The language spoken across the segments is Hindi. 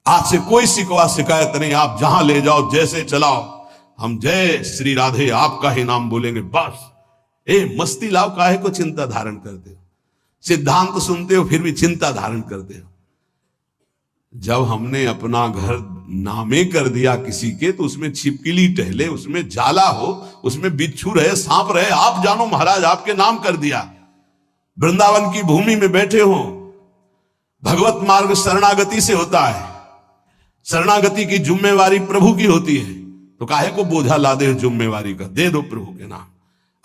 आज से कोई शिकवा शिकायत नहीं, आप जहां ले जाओ जैसे चलाओ, हम जय श्री राधे आपका ही नाम बोलेंगे बस। मस्ती लाओ, काहे को चिंता धारण करते हो? सिद्धांत सुनते हो फिर भी चिंता धारण करते हो। जब हमने अपना घर नामे कर दिया किसी के, तो उसमें छिपकली टहले, उसमें जाला हो, उसमें बिच्छू रहे, सांप रहे, आप जानो महाराज, आपके नाम कर दिया। वृंदावन की भूमि में बैठे हो, भगवत मार्ग शरणागति से होता है, शरणागति की जिम्मेवारी प्रभु की होती है, तो काहे को बोझा ला दे जिम्मेवारी का? दे दो प्रभु के नाम,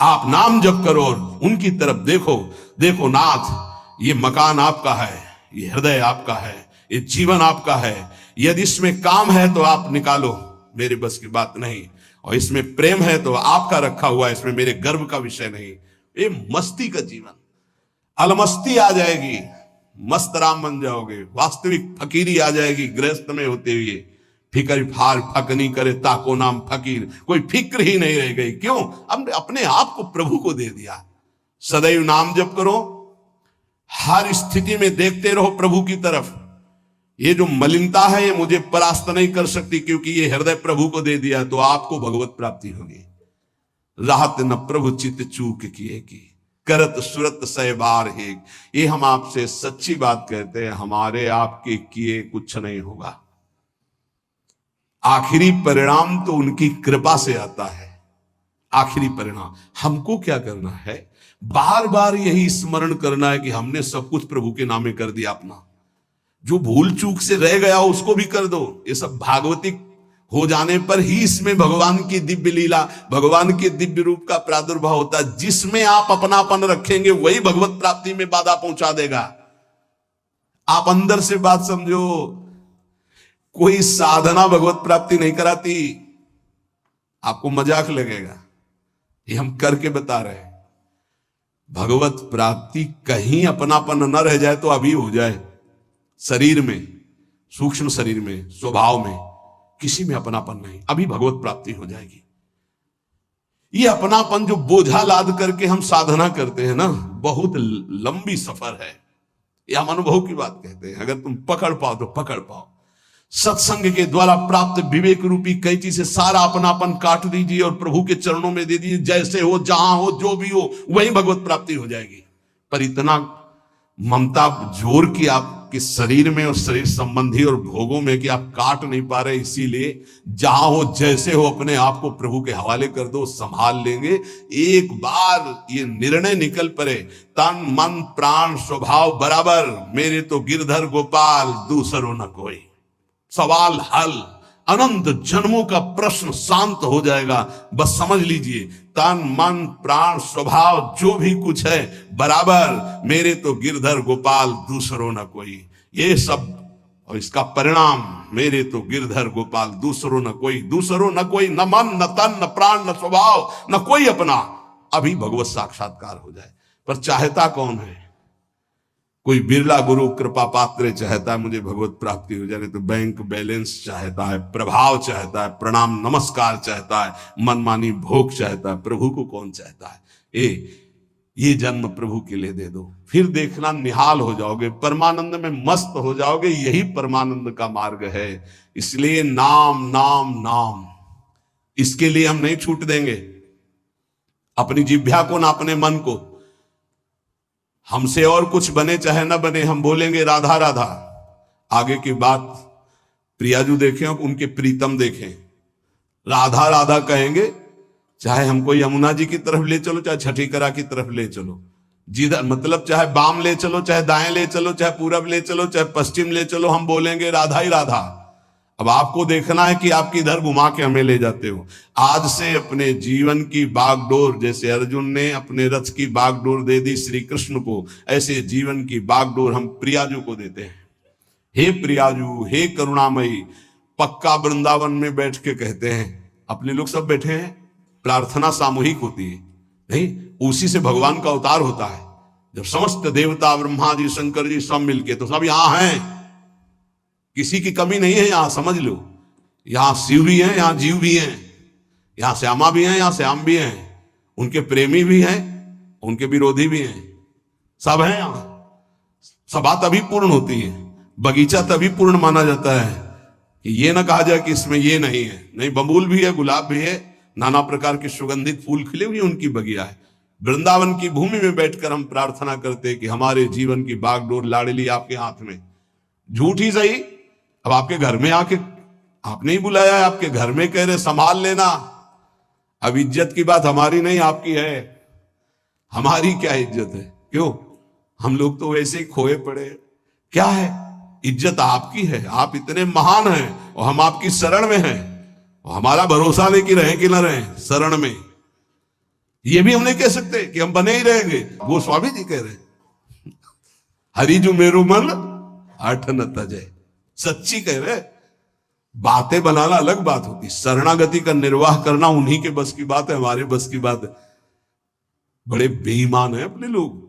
आप नाम जप करो और उनकी तरफ देखो। देखो नाथ, ये मकान आपका है, ये हृदय आपका है, ये जीवन आपका है, यदि इसमें काम है तो आप निकालो, मेरे बस की बात नहीं, और इसमें प्रेम है तो आपका रखा हुआ है, इसमें मेरे गर्व का विषय नहीं। ये मस्ती का जीवन, अलमस्ती आ जाएगी, मस्त राम बन जाओगे, वास्तविक फकीरी आ जाएगी गृहस्थ में होते हुए। फिकर फार फक नहीं करे ताको नाम फकीर, कोई फिक्र ही नहीं रह गई। क्यों? हमने अपने आप को प्रभु को दे दिया। सदैव नाम जप करो, हर स्थिति में देखते रहो प्रभु की तरफ। ये जो मलिनता है ये मुझे परास्त नहीं कर सकती, क्योंकि ये हृदय प्रभु को दे दिया, तो आपको भगवत प्राप्ति होगी। राहत न प्रभु चित चूक किए की, करत सुरत सह बार है। ये हम आपसे सच्ची बात कहते हैं, हमारे आपके किए कुछ नहीं होगा। आखिरी परिणाम तो उनकी कृपा से आता है। आखिरी परिणाम हमको क्या करना है? बार बार यही स्मरण करना है कि हमने सब कुछ प्रभु के नामे कर दिया अपना। जो भूल चूक से रह गया उसको भी कर दो। ये सब भागवतिक हो जाने पर ही इसमें भगवान की दिव्य लीला, भगवान के दिव्य रूप का प्रादुर्भाव होता है। जिसमें आप अपनापन रखेंगे वही भगवत प्राप्ति में बाधा पहुंचा देगा। आप अंदर से बात समझो, कोई साधना भगवत प्राप्ति नहीं कराती। आपको मजाक लगेगा, ये हम करके बता रहे हैं। भगवत प्राप्ति कहीं अपनापन न रह जाए तो अभी हो जाए। शरीर में, सूक्ष्म शरीर में, स्वभाव में, किसी में अपनापन नहीं, अभी भगवत प्राप्ति हो जाएगी। ये अपनापन जो बोझा लाद करके हम साधना करते हैं ना, बहुत लंबी सफर है। ये हम अनुभव की बात कहते हैं। अगर तुम पकड़ पाओ तो पकड़ पाओ। सत्संग के द्वारा प्राप्त विवेक रूपी कैंची से सारा अपनापन काट दीजिए और प्रभु के चरणों में दे दीजिए। जैसे हो, जहां हो, जो भी हो, वही भगवत प्राप्ति हो जाएगी। पर इतना ममता जोर की आपके शरीर में और शरीर संबंधी और भोगों में कि आप काट नहीं पा रहे, इसीलिए जहां हो, जैसे हो, अपने आप को प्रभु के हवाले कर दो, संभाल लेंगे। एक बार ये निर्णय निकल पड़े, तन मन प्राण स्वभाव बराबर, मेरे तो गिरधर गोपाल दूसरो न कोई। सवाल हल, अनंत जन्मों का प्रश्न शांत हो जाएगा। बस समझ लीजिए, तन मन प्राण स्वभाव जो भी कुछ है बराबर, मेरे तो गिरधर गोपाल दूसरो न कोई। ये सब, और इसका परिणाम, मेरे तो गिरधर गोपाल दूसरो न कोई। दूसरो न कोई, न मन न तन न प्राण न स्वभाव न कोई अपना। अभी भगवत साक्षात्कार हो जाए। पर चाहता कौन है? कोई बिरला गुरु कृपा पात्र चाहता है मुझे भगवत प्राप्ति हो जाए, तो बैंक बैलेंस चाहता है, प्रभाव चाहता है, प्रणाम नमस्कार चाहता है, मनमानी भोग चाहता है। प्रभु को कौन चाहता है? ये जन्म प्रभु के लिए दे दो, फिर देखना निहाल हो जाओगे, परमानंद में मस्त हो जाओगे। यही परमानंद का मार्ग है। इसलिए नाम नाम नाम, इसके लिए हम नहीं छूट देंगे अपनी जिह्वा को ना अपने मन को। हमसे और कुछ बने चाहे ना बने, हम बोलेंगे राधा राधा। आगे की बात प्रियाजू देखें, उनके प्रीतम देखें, राधा राधा कहेंगे। चाहे हमको यमुना जी की तरफ ले चलो, चाहे छठी करा की तरफ ले चलो, जिधर मतलब चाहे बाम ले चलो, चाहे दाएं ले चलो, चाहे पूरब ले चलो, चाहे पश्चिम ले चलो, हम बोलेंगे राधा ही राधा। अब आपको देखना है कि आप किधर घुमा के हमें ले जाते हो। आज से अपने जीवन की बागडोर, जैसे अर्जुन ने अपने रथ की बागडोर दे दी श्री कृष्ण को, ऐसे जीवन की बागडोर हम प्रियाजू को देते हैं। हे प्रियाजू, हे करुणामयी। पक्का वृंदावन में बैठ के कहते हैं, अपने लोग सब बैठे हैं, प्रार्थना सामूहिक होती है नहीं, उसी से भगवान का अवतार होता है। जब समस्त देवता, ब्रह्मा जी, शंकर जी सब मिलके, तो सब यहां हैं, किसी की कमी नहीं है यहां, समझ लो। यहां शिव भी हैं, यहां जीव भी हैं, यहां श्यामा भी हैं, यहां श्याम भी हैं, उनके प्रेमी भी हैं, उनके विरोधी भी हैं, सब हैं यहां। सभा तभी पूर्ण होती है, बगीचा तभी पूर्ण माना जाता है कि ये ना कहा जाए कि इसमें ये नहीं है। नहीं, बबूल भी है, गुलाब भी है, नाना प्रकार के सुगंधित फूल खिले हुए उनकी बगिया है। वृंदावन की भूमि में बैठकर हम प्रार्थना करते कि हमारे जीवन की बागडोर लाडली आपके हाथ में। झूठ ही सही, अब आपके घर में आके आपने ही बुलाया है, आपके घर में कह रहे संभाल लेना। अब इज्जत की बात हमारी नहीं आपकी है। हमारी क्या इज्जत है? क्यों? हम लोग तो वैसे ही खोए पड़े। क्या है? इज्जत आपकी है, आप इतने महान हैं और हम आपकी शरण में हैं। और हमारा भरोसा नहीं कि रहे कि ना रहे शरण में। ये भी हम नहीं कह सकते कि हम बने ही रहेंगे। वो स्वामी जी कह रहे हरिजु मेरु मन हठ न तजय। सच्ची कह रहे। बातें बनाना अलग बात होती, शरणागति का निर्वाह करना उन्हीं के बस की बात है, हमारे बस की बात है। बड़े बेईमान है अपने लोग।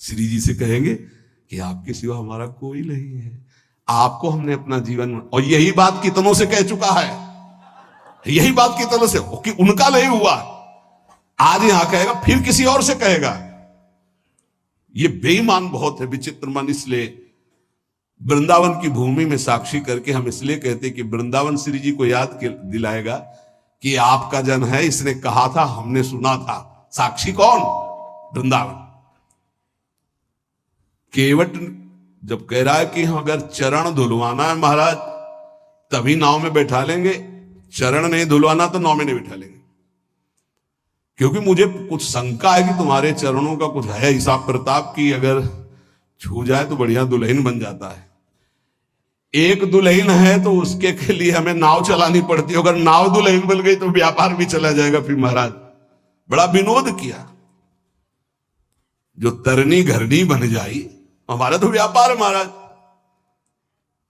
श्री जी से कहेंगे कि आपके सिवा हमारा कोई नहीं है, आपको हमने अपना जीवन। और यही बात कितनों से कह चुका है, यही बात कितनों से कि उनका नहीं हुआ, आज यहां कहेगा, फिर किसी और से कहेगा। ये बेईमान बहुत है, विचित्र मन। इसलिए वृंदावन की भूमि में साक्षी करके हम इसलिए कहते कि वृंदावन श्री जी को याद दिलाएगा कि आपका जन है, इसने कहा था, हमने सुना था। साक्षी कौन? वृंदावन। केवट जब कह रहा है कि अगर चरण धुलवाना है महाराज तभी नाव में बैठा लेंगे, चरण नहीं धुलवाना तो नाव में नहीं बैठा लेंगे, क्योंकि मुझे कुछ शंका है कि तुम्हारे चरणों का कुछ है हिसाब प्रताप की, अगर छू जाए तो बढ़िया दुल्हन बन जाता है। एक दुल्हन है तो उसके के लिए हमें नाव चलानी पड़ती है, अगर नाव दुल्हन बन गई तो व्यापार भी चला जाएगा। फिर महाराज बड़ा विनोद किया, जो तरनी घरनी बन जाई, हमारा तो व्यापार है महाराज।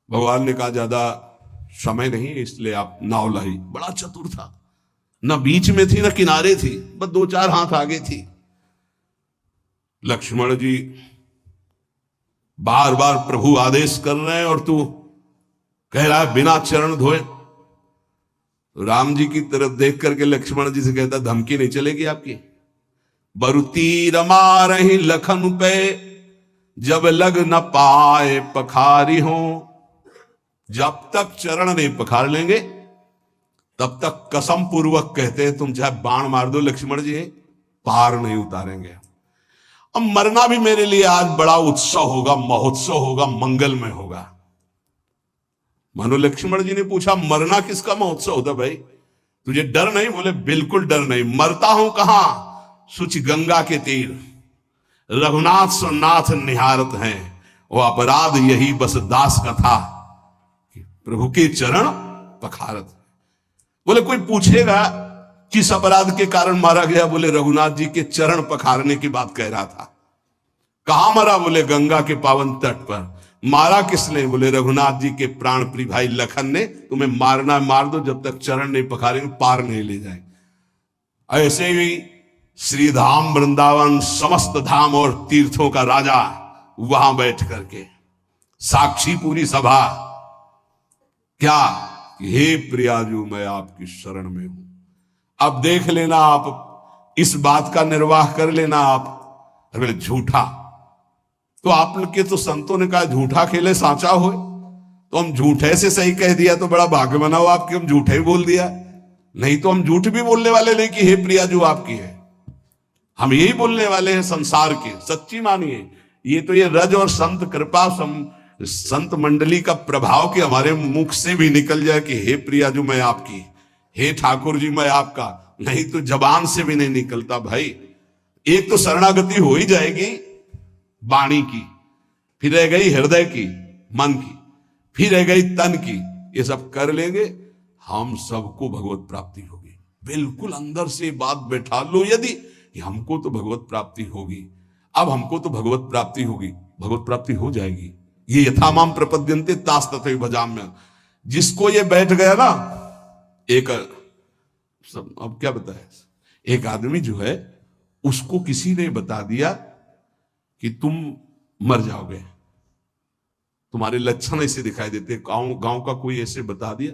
भगवान ने कहा ज्यादा समय नहीं है इसलिए आप नाव लाई। बड़ा चतुर था, ना बीच में थी ना किनारे थी, बस 2-4 हाथ आगे थी। लक्ष्मण जी बार बार प्रभु आदेश कर रहे हैं और तू कह रहा है बिना चरण धोए। तो राम जी की तरफ देख करके लक्ष्मण जी से कहता, धमकी नहीं चलेगी आपकी। बरुती रमा रही लखन पे जब लग न पाए पखारी हो। जब तक चरण नहीं पखार लेंगे तब तक कसम पूर्वक कहते हैं तुम चाहे बाण मार दो लक्ष्मण जी, पार नहीं उतारेंगे। अब मरना भी मेरे लिए आज बड़ा उत्सव होगा, महोत्सव होगा, मंगलमय होगा। मानो लक्ष्मण जी ने पूछा मरना किसका महोत्सव होता भाई, तुझे डर नहीं? बोले बिल्कुल डर नहीं। मरता हूं कहां? सुच गंगा के तीर, रघुनाथ सोनाथ निहारत हैं, वो अपराध यही बस दास का था कि प्रभु के चरण पखारत। बोले कोई पूछेगा किस अपराध के कारण मारा गया? बोले रघुनाथ जी के चरण पखारने की बात कह रहा था। कहां मरा? बोले गंगा के पावन तट पर। मारा किसने? बोले रघुनाथ जी के प्राण प्रिय भाई लखन ने। तुम्हें मारना मार दो, जब तक चरण नहीं पखारेंगे पार नहीं ले जाए। ऐसे ही श्रीधाम वृंदावन समस्त धाम और तीर्थों का राजा वहां बैठ करके साक्षी पूरी सभा, क्या हे प्रियाजू मैं आपकी शरण में हूं। अब देख लेना, आप इस बात का निर्वाह कर लेना। आप अगर झूठा, तो आप लोग के तो संतों ने कहा झूठा खेले सांचा हो, तो हम झूठे से सही कह दिया तो बड़ा भाग्य बनाओ आपके, हम झूठे ही बोल दिया। नहीं तो हम झूठ भी बोलने वाले नहीं कि हे प्रियाजू आपकी है, हम यही बोलने वाले हैं संसार के। सच्ची मानिए, ये तो ये रज और संत कृपा संत मंडली का प्रभाव कि हमारे मुख से भी निकल जाए कि हे प्रियाजू मैं आपकी, हे ठाकुर जी मैं आपका। नहीं तो जबान से भी नहीं निकलता भाई। एक तो शरणागति हो ही जाएगी वाणी की, फिर रह गई हृदय की, मन की, फिर रह गई तन की। ये सब कर लेंगे हम सबको भगवत प्राप्ति होगी। बिल्कुल अंदर से बात बैठा लो यदि कि हमको तो भगवत प्राप्ति होगी, अब हमको तो भगवत प्राप्ति होगी, भगवत प्राप्ति हो जाएगी। ये यथामाम प्रपद्यन्ते तास तथैव भजाम्यहम्। जिसको ये बैठ गया ना, एक सब अब क्या बताए, एक आदमी जो है उसको किसी ने बता दिया कि तुम मर जाओगे, तुम्हारे लक्षण ऐसे दिखाई देते, गांव का कोई ऐसे बता दिया।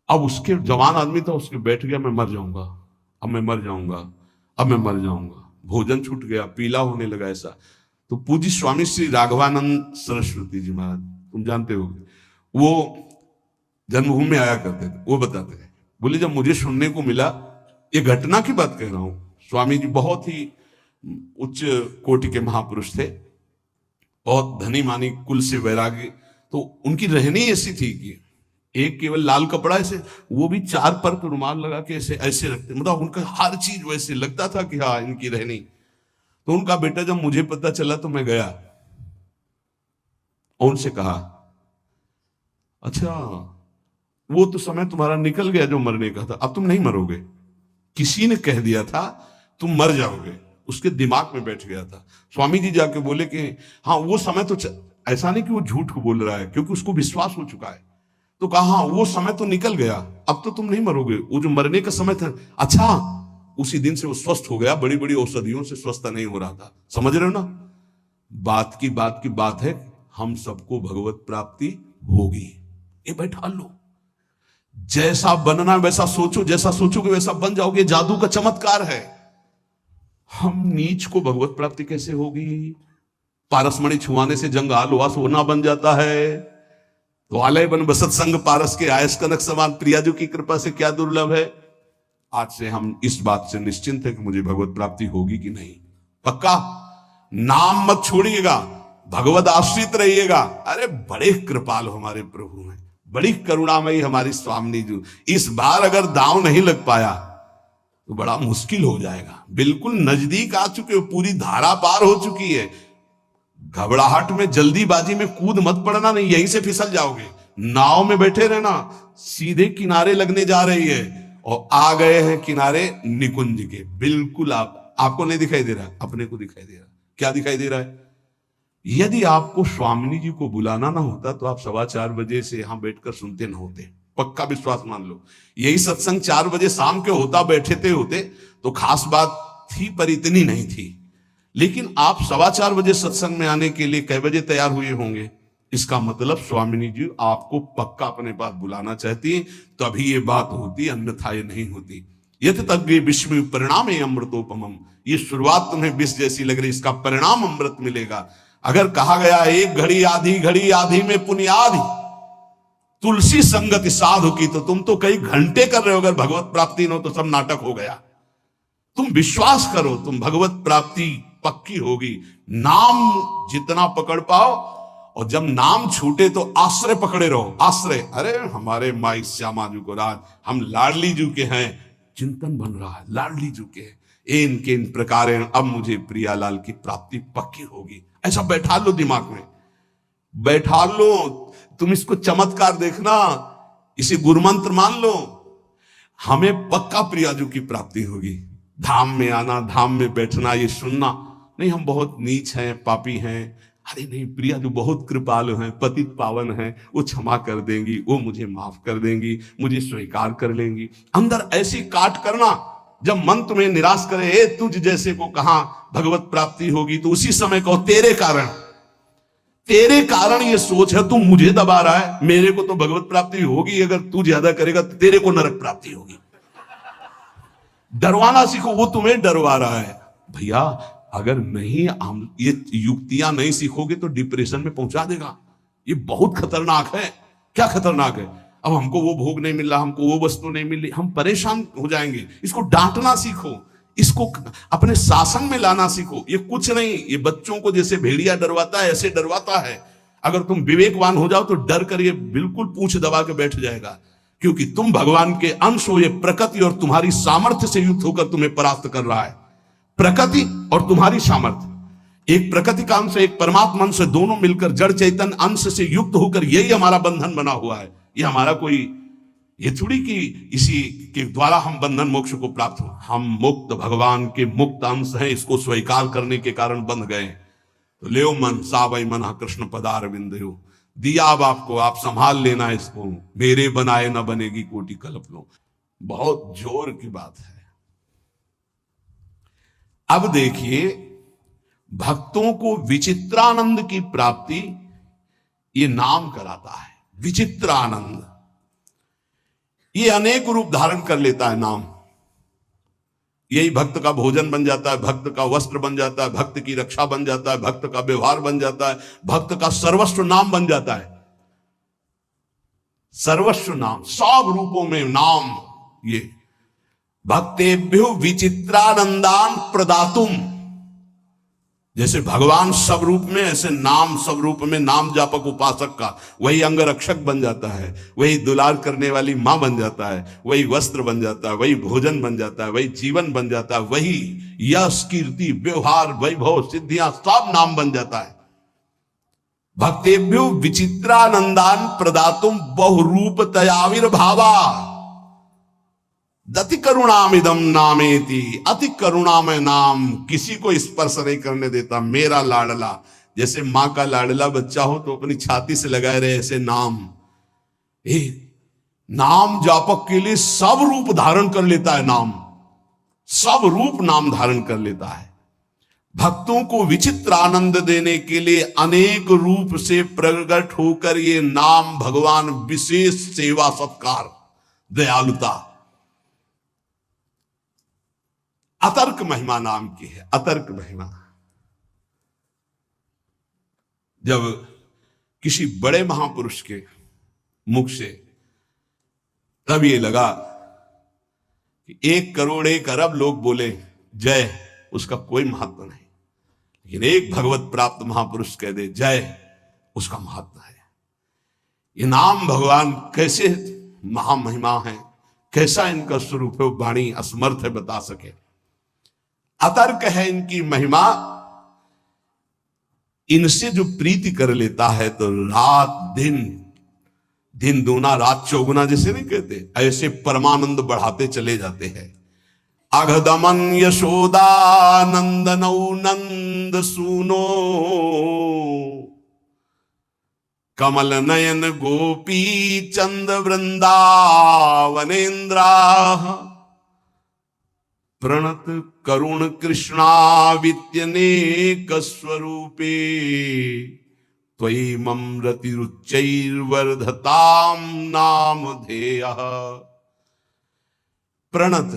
अब उसके जवान आदमी था, उसके बैठ गया मैं मर जाऊंगा, अब मैं मर जाऊंगा, अब मैं मर जाऊंगा। भोजन छूट गया, पीला होने लगा ऐसा। तो पूज्य स्वामी श्री राघवानंद सरस्वती जी महाराज, तुम जानते हो, वो जन्मभूमि में आया करते थे, वो बताते थे। बोले जब मुझे सुनने को मिला, ये घटना की बात कह रहा हूं, स्वामी जी बहुत ही उच्च कोटि के महापुरुष थे, बहुत धनी मानी कुल से वैराग्य, तो उनकी रहनी ऐसी थी कि एक केवल लाल कपड़ा ऐसे, वो भी 4 पर रुमाल लगा के ऐसे ऐसे रखते, मतलब उनका हर चीज वैसे लगता था कि हाँ इनकी रहनी। तो उनका बेटा जब मुझे पता चला तो मैं गया और उनसे कहा, अच्छा वो तो समय तुम्हारा निकल गया जो मरने का था, अब तुम नहीं मरोगे, किसी ने कह दिया था तुम मर जाओगे, उसके दिमाग में बैठ गया था। स्वामी जी जाके बोले कि हाँ वो समय तो ऐसा नहीं कि वो झूठ को बोल रहा है, क्योंकि उसको विश्वास हो चुका है। तो कहा हाँ वो समय तो निकल गया, अब तो तुम नहीं मरोगे, वो जो मरने का समय था। अच्छा, उसी दिन से वो स्वस्थ हो गया, बड़ी बड़ी औषधियों से स्वस्थ नहीं हो रहा था। समझ रहे हो ना, बात की बात है, हम सबको भगवत प्राप्ति होगी, ये बैठा लो। जैसा बनना वैसा सोचो, जैसा सोचोगे वैसा बन जाओगे, जादू का चमत्कार है। हम नीच को भगवत प्राप्ति कैसे होगी? पारसमणि छुआने से जंगाल हुआ सोना बन जाता है, तो आलय बन बसत संग पारस के आयस कनक समान, प्रियाजू की कृपा से क्या दुर्लभ है। आज से हम इस बात से निश्चिंत है कि मुझे भगवत प्राप्ति होगी कि नहीं। पक्का नाम मत छोड़िएगा, भगवत आश्रित रहिएगा। अरे बड़े कृपालु हमारे प्रभु हैं, बड़ी करुणामयी हमारी स्वामिनी जी। इस बार अगर दांव नहीं लग पाया तो बड़ा मुश्किल हो जाएगा। बिल्कुल नजदीक आ चुके हो, पूरी धारा पार हो चुकी है। घबराहट में जल्दीबाजी में कूद मत पड़ना, नहीं यहीं से फिसल जाओगे। नाव में बैठे रहना, सीधे किनारे लगने जा रही है और आ गए हैं किनारे निकुंज के। बिल्कुल आपको नहीं दिखाई दे रहा, अपने को दिखाई दे रहा। क्या दिखाई दे रहा है? यदि आपको स्वामिनी जी को बुलाना ना होता तो आप 4:15 बजे से यहां बैठकर सुनते न होते। पक्का विश्वास मान लो, यही सत्संग 4 बजे शाम के होता, बैठे होते तो खास बात थी, पर इतनी नहीं थी। लेकिन आप 4:15 बजे सत्संग में आने के लिए कै बजे तैयार हुए होंगे? इसका मतलब स्वामिनी जी आपको पक्का अपने पास बुलाना चाहती है, तभी ये बात होती, अन्यथा ये नहीं होती। यथ तज्ञ विस्मय परिणाम अमृतोपमम, ये शुरुआत तुम्हें विष जैसी लग रही, इसका परिणाम अमृत मिलेगा। अगर कहा गया एक घड़ी आधी में पुण्यादि तुलसी संगति साधु की, तो तुम तो कई घंटे कर रहे हो। अगर भगवत प्राप्ति न हो तो सब नाटक हो गया। तुम विश्वास करो, तुम भगवत प्राप्ति पक्की होगी। नाम जितना पकड़ पाओ, और जब नाम छूटे तो आश्रय पकड़े रहो। आश्रय, अरे हमारे माई श्यामा जी को राज, हम लाडली जी के हैं, चिंतन बन रहा है लाडली जी के, इनके इन प्रकार अब मुझे प्रियालाल की प्राप्ति पक्की होगी। ऐसा बैठा लो दिमाग में, बैठा लो। तुम इसको चमत्कार देखना, इसे गुरुमंत्र मान लो। हमें पक्का प्रियाजू की प्राप्ति होगी। धाम में आना, धाम में बैठना, ये सुनना नहीं हम बहुत नीच हैं, पापी हैं। अरे नहीं, प्रियाजू बहुत कृपालु हैं, पतित पावन हैं, वो क्षमा कर देंगी, वो मुझे माफ कर देंगी, मुझे स्वीकार कर लेंगी। अंदर ऐसी काट करना, जब मन तुम्हें निराश करे, ए तुझ जैसे को कहां भगवत प्राप्ति होगी, तो उसी समय कहो तेरे कारण ये सोच है, तू मुझे दबा रहा है, मेरे को तो भगवत प्राप्ति होगी। अगर तू ज्यादा करेगा तो तेरे को नरक प्राप्ति होगी। डरवाना सीखो, वो तुम्हें डरवा रहा है। भैया अगर नहीं हम ये युक्तियां नहीं सीखोगे तो डिप्रेशन में पहुंचा देगा। ये बहुत खतरनाक है। क्या खतरनाक है? अब हमको वो भोग नहीं मिल रहा, हमको वो वस्तु नहीं मिल रही, हम परेशान हो जाएंगे। इसको डांटना सीखो, इसको अपने शासन में लाना सीखो। ये कुछ नहीं, ये बच्चों को जैसे भेड़िया डरवाता है ऐसे डरवाता है। अगर तुम विवेकवान हो जाओ तो डर कर ये बिल्कुल पूंछ दबा के बैठ जाएगा, क्योंकि तुम भगवान के अंश हो। ये प्रकृति और तुम्हारी सामर्थ्य से युक्त होकर तुम्हें परास्त कर रहा है। प्रकृति और तुम्हारी सामर्थ्य, एक प्रकृति का अंश एक परमात्मा अंश, दोनों मिलकर जड़ चैतन्य अंश से युक्त होकर यही हमारा बंधन बना हुआ है। ये हमारा कोई ये थोड़ी कि इसी के द्वारा हम बंधन मोक्ष को प्राप्त हो। हम मुक्त भगवान के मुक्त अंश हैं, इसको स्वीकार करने के कारण बंध गए। तो ले मन सावई मना कृष्ण पदार बिंदु, दिया अब आपको, आप संभाल लेना इसको। मेरे बनाए न बनेगी कोटि कल्प लो। बहुत जोर की बात है। अब देखिए, भक्तों को विचित्रानंद की प्राप्ति ये नाम कराता है। विचित्रानंद ये अनेक रूप धारण कर लेता है नाम। यही भक्त का भोजन बन जाता है, भक्त का वस्त्र बन जाता है, भक्त की रक्षा बन जाता है, भक्त का व्यवहार बन जाता है, भक्त का सर्वस्व नाम बन जाता है। सर्वस्व नाम, सब रूपों में नाम। ये भक्तेभ्यो विचित्रानंदान प्रदातुम, जैसे भगवान सब रूप में, ऐसे नाम सब रूप में। नाम जापक उपासक का वही अंगरक्षक बन जाता है, वही दुलार करने वाली मां बन जाता है, वही वस्त्र बन जाता है, वही भोजन बन जाता है, वही जीवन बन जाता है, वही यश कीर्ति व्यवहार वैभव सिद्धियां सब नाम बन जाता है। भक्तेभ्यो विचित्रानंदान प्रदातुम बहुरूप तयाविर्भावा दति करुणामिदम नामेति, अति करुणामय नाम, किसी को स्पर्श नहीं करने देता, मेरा लाडला। जैसे मां का लाडला बच्चा हो तो अपनी छाती से लगाए रहे, ऐसे नाम। नाम जापक के लिए सब रूप धारण कर लेता है नाम, सब रूप नाम धारण कर लेता है। भक्तों को विचित्र आनंद देने के लिए अनेक रूप से प्रकट होकर ये नाम भगवान विशेष सेवा सत्कार दयालुता अतर्क महिमा नाम की है। अतर्क महिमा, जब किसी बड़े महापुरुष के मुख से तब ये लगा कि 1 करोड़ 1 अरब लोग बोले जय, उसका कोई महत्व नहीं, लेकिन एक भगवत प्राप्त महापुरुष कह दे जय, उसका महत्व है। ये नाम भगवान कैसे महामहिमा है, कैसा इनका स्वरूप है, वाणी असमर्थ है बता सके। अतर्क है इनकी महिमा। इनसे जो प्रीति कर लेता है तो रात दिन, दिन दूना रात चौगुना जैसे नहीं कहते, ऐसे परमानंद बढ़ाते चले जाते हैं। अघदमन यशोदानंदनौ नंद सूनो कमल नयन गोपी चंद वृंदावनेन्द्रा प्रणत करुण कृष्णावित्यनेक स्वरूपे त्वयि ममरतिरुच्चैर्वर्धताम नामधेयः। प्रणत,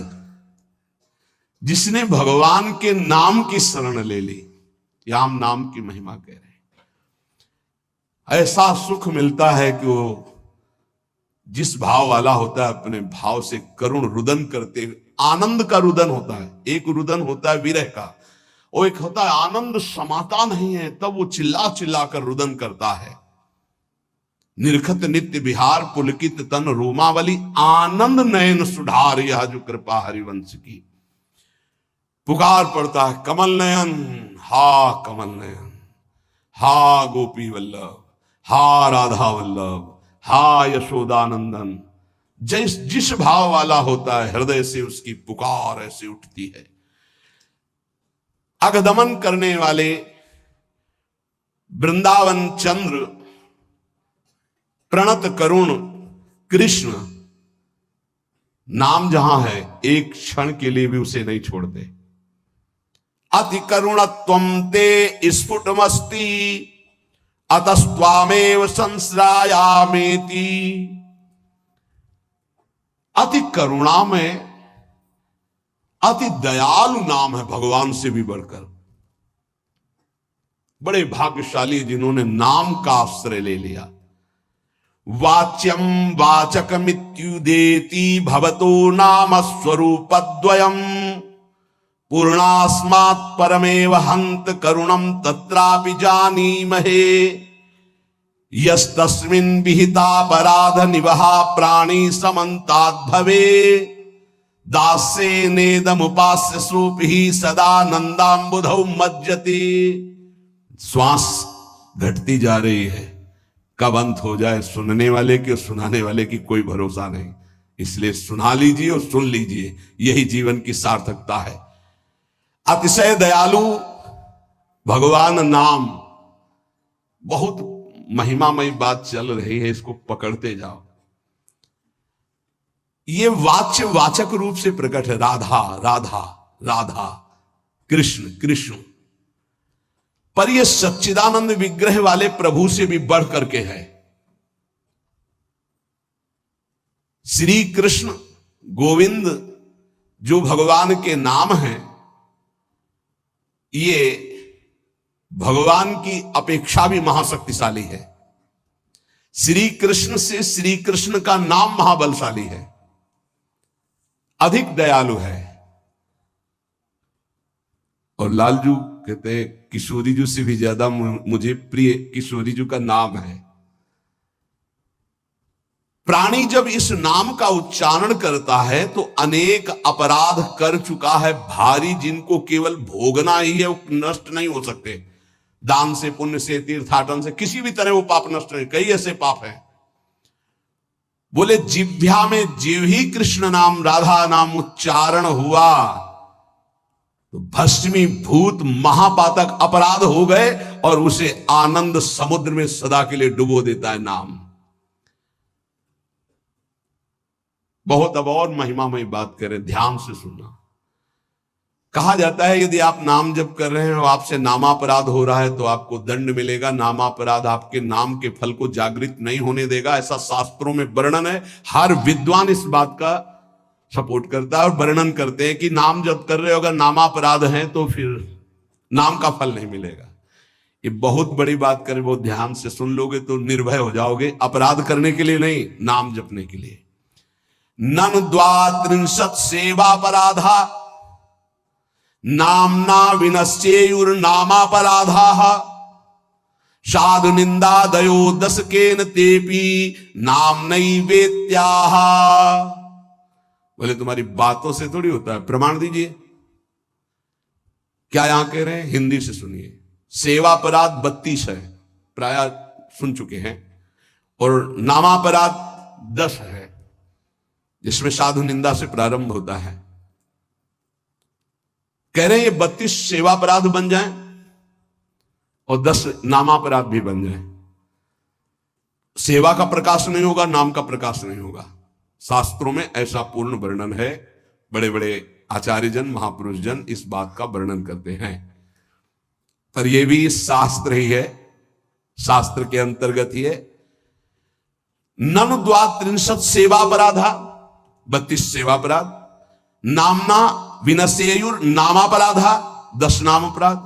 जिसने भगवान के नाम की शरण ले ली, याम नाम की महिमा कह रहे हैं। ऐसा सुख मिलता है कि वो जिस भाव वाला होता है अपने भाव से करुण रुदन करते, आनंद का रुदन होता है। एक रुदन होता है विरह का, और एक होता है आनंद समाता नहीं है तब वो चिल्ला चिल्ला कर रुदन करता है। निरखत नित्य विहार पुलकित तन रोमावली आनंद नयन सुधार, यह जो कृपा हरिवंश की। पुकार पड़ता है कमल नयन, हा कमल नयन, हा गोपी वल्लभ, हा राधा वल्लभ, हा यशोदानंदन। जिस भाव वाला होता है हृदय से उसकी पुकार ऐसे उठती है। अगदमन करने वाले वृंदावन चंद्र प्रणत करुण कृष्ण, नाम जहां है एक क्षण के लिए भी उसे नहीं छोड़ते। अति करुणत्वं ते स्फुटमस्ति अतस्त्वामेव संश्रायामेति। अति करुणा में अति दयालु नाम है भगवान से भी बढ़कर। बड़े भाग्यशाली जिन्होंने नाम का आश्रय ले लिया। वाच्यम वाचकमित्युदेति भवतो नाम स्वरूपद्वयम् पूर्णास्मात् परमेव हन्त करुणं तत्रापि जानीमहे। यस्तस्मिन् विहितापराध निवहा प्राणी समन्ताद् भवे दास्येनेदमुपास्य सूपिः सदा नंदाम्बुधौ मज्जति। श्वास घटती जा रही है, कब अंत हो जाए सुनने वाले की और सुनाने वाले की कोई भरोसा नहीं। इसलिए सुना लीजिए और सुन लीजिए, यही जीवन की सार्थकता है। अतिशय दयालु भगवान नाम, बहुत महिमामयी बात चल रही है, इसको पकड़ते जाओ। ये वाच्य वाचक रूप से प्रकट है। राधा राधा राधा, कृष्ण कृष्ण, पर यह सच्चिदानंद विग्रह वाले प्रभु से भी बढ़ करके है। श्री कृष्ण गोविंद जो भगवान के नाम हैं, ये भगवान की अपेक्षा भी महाशक्तिशाली है। श्री कृष्ण से श्री कृष्ण का नाम महाबलशाली है, अधिक दयालु है। और लालजू कहते हैं किशोरी जी से भी ज्यादा मुझे प्रिय किशोरी जी का नाम है। प्राणी जब इस नाम का उच्चारण करता है तो अनेक अपराध कर चुका है भारी, जिनको केवल भोगना ही है, वो नष्ट नहीं हो सकते। दान से, पुण्य से, तीर्थाटन से, किसी भी तरह वो पाप नष्ट नहीं। कई ऐसे पाप हैं। बोले जिह्वा में जीव ही कृष्ण नाम राधा नाम उच्चारण हुआ तो भस्मीभूत महापातक अपराध हो गए और उसे आनंद समुद्र में सदा के लिए डुबो देता है नाम। बहुत अब और महिमामय बात करें, ध्यान से सुनना। कहा जाता है यदि आप नाम जप कर रहे हैं और आपसे नामापराध हो रहा है तो आपको दंड मिलेगा। नामापराध आपके नाम के फल को जागृत नहीं होने देगा, ऐसा शास्त्रों में वर्णन है। हर विद्वान इस बात का सपोर्ट करता है और वर्णन करते हैं कि नाम जप कर रहे हो, अगर नामापराध है तो फिर नाम का फल नहीं मिलेगा। ये बहुत बड़ी बात करें, बहुत ध्यान से सुन लोगे तो निर्भय हो जाओगे। अपराध करने के लिए नहीं, नाम जपने के लिए। नन द्वात्रिंशत् सेवापराधा नामना विनश्चेयुर्नामापराधाः साधु निंदादयो दशकेन तेपि नाम्नैवेत्याः। बोले तुम्हारी बातों से थोड़ी होता है, प्रमाण दीजिए। क्या यहां कह रहे हैं, हिंदी से सुनिए। सेवापराध 32 है, प्राय सुन चुके हैं, और नामापराध 10 है, जिसमें साधु निंदा से प्रारंभ होता है। कह रहे हैं ये 32 सेवापराध बन जाएं और 10 नामापराध भी बन जाएं। सेवा का प्रकाश नहीं होगा, नाम का प्रकाश नहीं होगा। शास्त्रों में ऐसा पूर्ण वर्णन है। बड़े बड़े आचार्यजन, महापुरुष जन इस बात का वर्णन करते हैं। पर यह भी शास्त्र ही है, शास्त्र के अंतर्गत ही है। ननु द्वात्रिंशत् सेवापराधा, 32 सेवापराध। नामना विनश्येयुर नामापराधा, 10 नाम अपराध।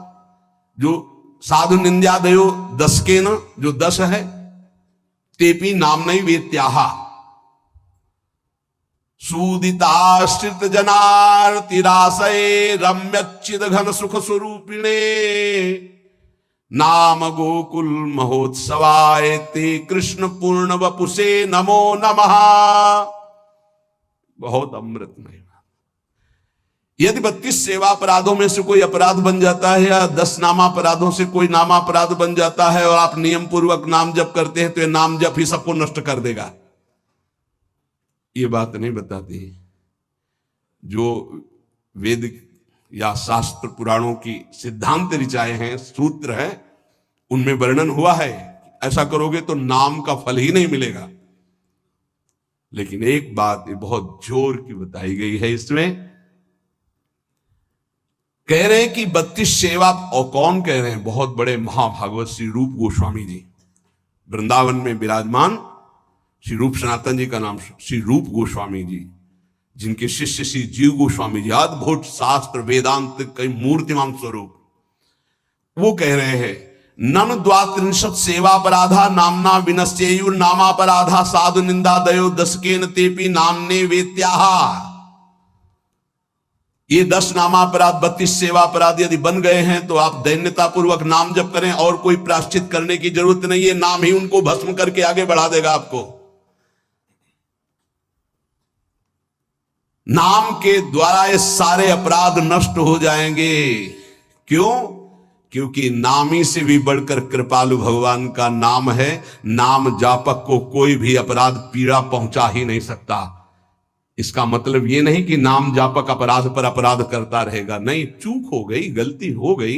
जो साधु निंदादयो 10 के न, जो 10 है। तेपि नाम्नैवेत्याः सूदिताश्रित जनार्तिराशये रम्यच्चिद घन सुख स्वरूपिणे नाम गोकुल महोत्सवाय ते कृष्ण पूर्ण वपुषे नमो नमः। बहुत अमृतमय। यदि 32 सेवा अपराधों में से कोई अपराध बन जाता है या 10 नामापराधों से कोई नामापराध बन जाता है और आप नियम पूर्वक नाम जप करते हैं तो ये नाम जप ही सबको नष्ट कर देगा, ये बात नहीं बताती। जो वेद या शास्त्र पुराणों की सिद्धांत ऋचाए हैं, सूत्र हैं, उनमें वर्णन हुआ है ऐसा करोगे तो नाम का फल ही नहीं मिलेगा। लेकिन एक बात ये बहुत जोर की बताई गई है इसमें, कह रहे हैं कि 32 सेवा, और कौन कह रहे हैं, बहुत बड़े महाभागवत श्री रूप गोस्वामी जी, वृंदावन में विराजमान श्री रूप सनातन जी का नाम श्री रूप गोस्वामी जी, जिनके शिष्य श्री जीव गोस्वामी जी, अद्भुत शास्त्र वेदांत कई मूर्तिमान स्वरूप, वो कह रहे हैं नन द्वात्रिंशत् सेवापराधा नामना विनश्चेयुर नामापराधा साधु निंदादयो दशकेन तेपि नाम्ने वेत्याः। ये 10 नामापराध 32 सेवापराध यदि बन गए हैं तो आप दैन्यता पूर्वक नाम जप करें और कोई प्रायश्चित करने की जरूरत नहीं है। नाम ही उनको भस्म करके आगे बढ़ा देगा आपको। नाम के द्वारा ये सारे अपराध नष्ट हो जाएंगे। क्यों? क्योंकि नामी से भी बढ़कर कृपालु भगवान का नाम है। नाम जापक को कोई भी अपराध पीड़ा पहुंचा ही नहीं सकता। इसका मतलब यह नहीं कि नाम जापक अपराध पर अपराध करता रहेगा, नहीं, चूक हो गई, गलती हो गई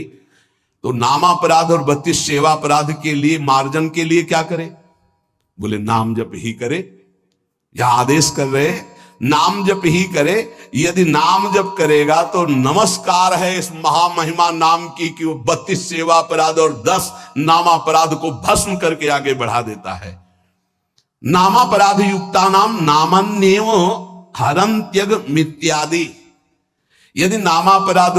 तो नामापराध और 32 सेवा अपराध के लिए मार्जन के लिए क्या करे? बोले नाम जप ही करे। यह आदेश कर रहे, नाम जप ही करे। यदि नाम जप करेगा तो नमस्कार है इस महामहिमा नाम की कि वो 32 सेवा अपराध और 10 नामापराध को भस्म करके आगे बढ़ा देता है। नामापराध युक्ता नाम नामन्येव हरन्त्यग मित्यादि। यदि नामापराध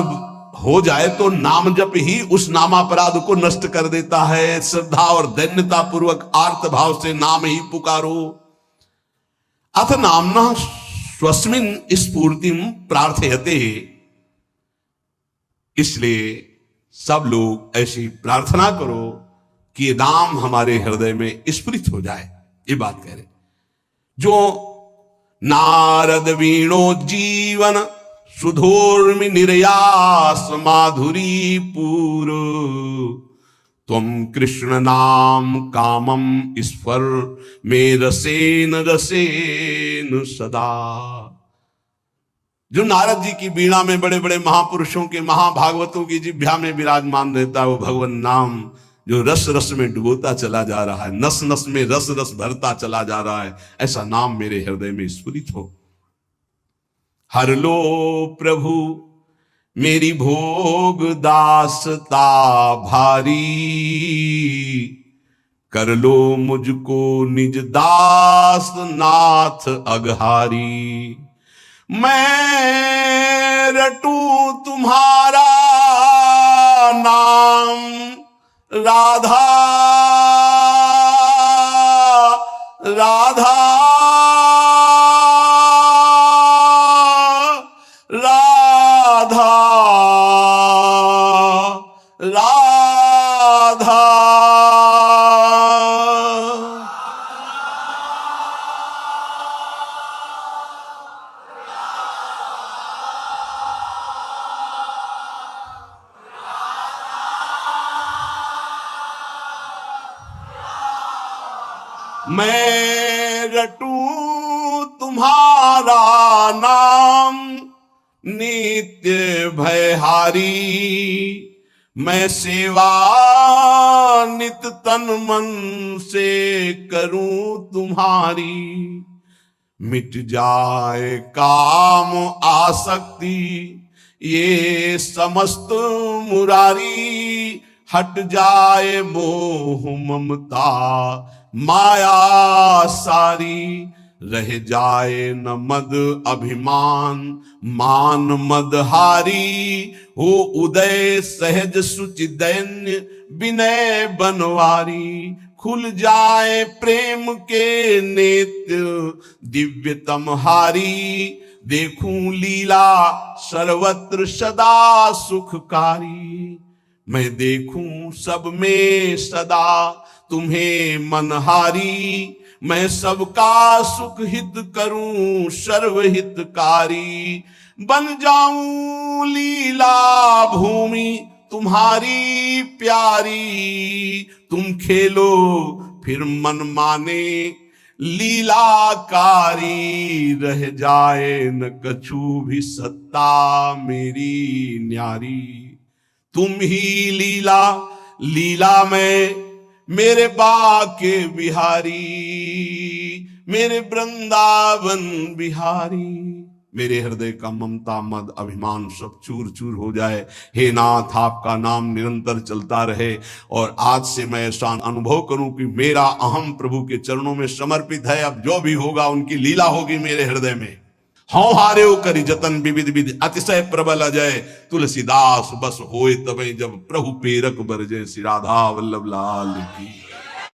हो जाए तो नाम जप ही उस नामापराध को नष्ट कर देता है। श्रद्धा और दैन्यता पूर्वक आर्त भाव से नाम ही पुकारो। अथ नामना स्वस्मिन स्फूर्तिम प्रार्थयते। इसलिए सब लोग ऐसी प्रार्थना करो कि ये नाम हमारे हृदय में स्फुरित हो जाए। ये बात कह रहे जो नारद वीणो जीवन सुधोर्मि निर्यास माधुरी पूर त्वं कृष्ण नाम कामम स्फर में रसेन रसेन सदा। जो नारद जी की वीणा में बड़े बड़े महापुरुषों के महाभागवतों की जिह्वा में विराजमान रहता है, वो भगवान नाम जो रस रस में डुबोता चला जा रहा है, नस नस में रस रस भरता चला जा रहा है, ऐसा नाम मेरे हृदय में स्फुरित हो। हर लो प्रभु मेरी भोग दासता भारी, कर लो मुझको निज दास नाथ अघारी। मैं रटूं तुम्हारा नाम राधा राधा राधा राधा। मैं रटूं तुम्हारा नाम नित्य भयहारी। मैं सेवा नित तन मन से करूं तुम्हारी। मिट जाए काम आसक्ति ये समस्त मुरारी। हट जाए मोह ममता माया सारी। रह जाए न मद अभिमान मान मदहारी। हो उदय सहज सुचि दैन्य विनय बनवारी। खुल जाए प्रेम के नेत्र दिव्यतम हारी। देखूं लीला सर्वत्र सदा सुखकारी। मैं देखूं सब में सदा तुम्हें मनहारी। मैं सबका सुख हित करूं सर्वहितकारी। बन जाऊं लीला भूमि तुम्हारी प्यारी। तुम खेलो फिर मन माने लीलाकारी। रह जाए न कछु भी सत्ता मेरी न्यारी। तुम ही लीला लीला में मेरे बाके बिहारी। मेरे वृंदावन बिहारी। मेरे हृदय का ममता मद अभिमान सब चूर चूर हो जाए। हे नाथ आपका नाम निरंतर चलता रहे। और आज से मैं ऐसा अनुभव करूं कि मेरा अहम प्रभु के चरणों में समर्पित है। अब जो भी होगा उनकी लीला होगी मेरे हृदय में। हाँ हारे करी जतन विविध विधि अतिशय प्रबल अजय। तुलसीदास बस होए तबे जब प्रभु पेरक बरजे। श्री राधा वल्लभ लाल की।